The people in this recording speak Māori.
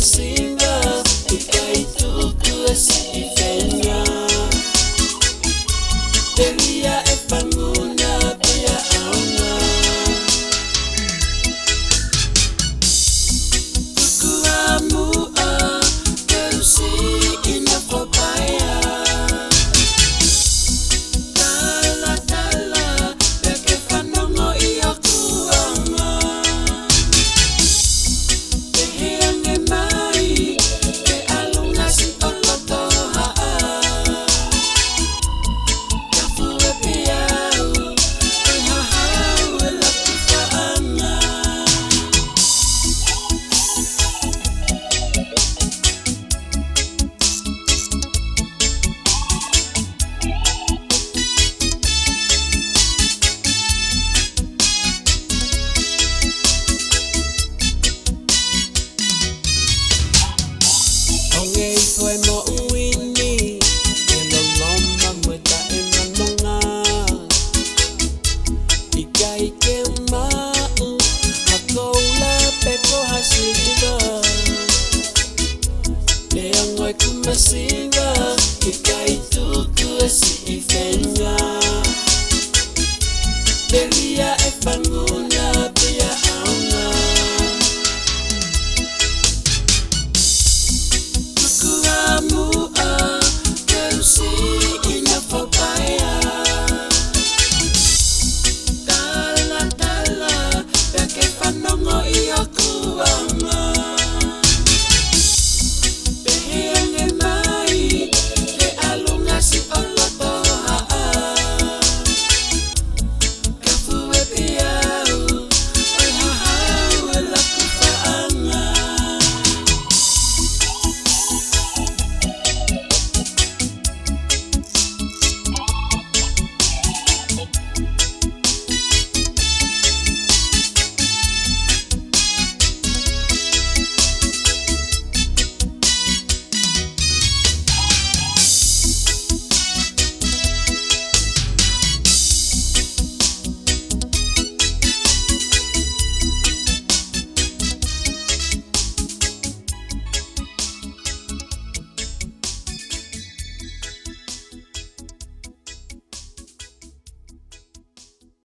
masinga ikaitu si ifenya Delia epanguna pia auna Tukuamu kerusi inapopaya Tala tala Beke fanongo iyo kuama Teheange mai Ke alunga si oloto haa Kafue piau Ke hahau elakufaana Ongei foi mo uini Kelo lomba mueta emanonga Ika ike mau Hakoula peko hasiva Leangoi kumasinga Ika itu si ifenya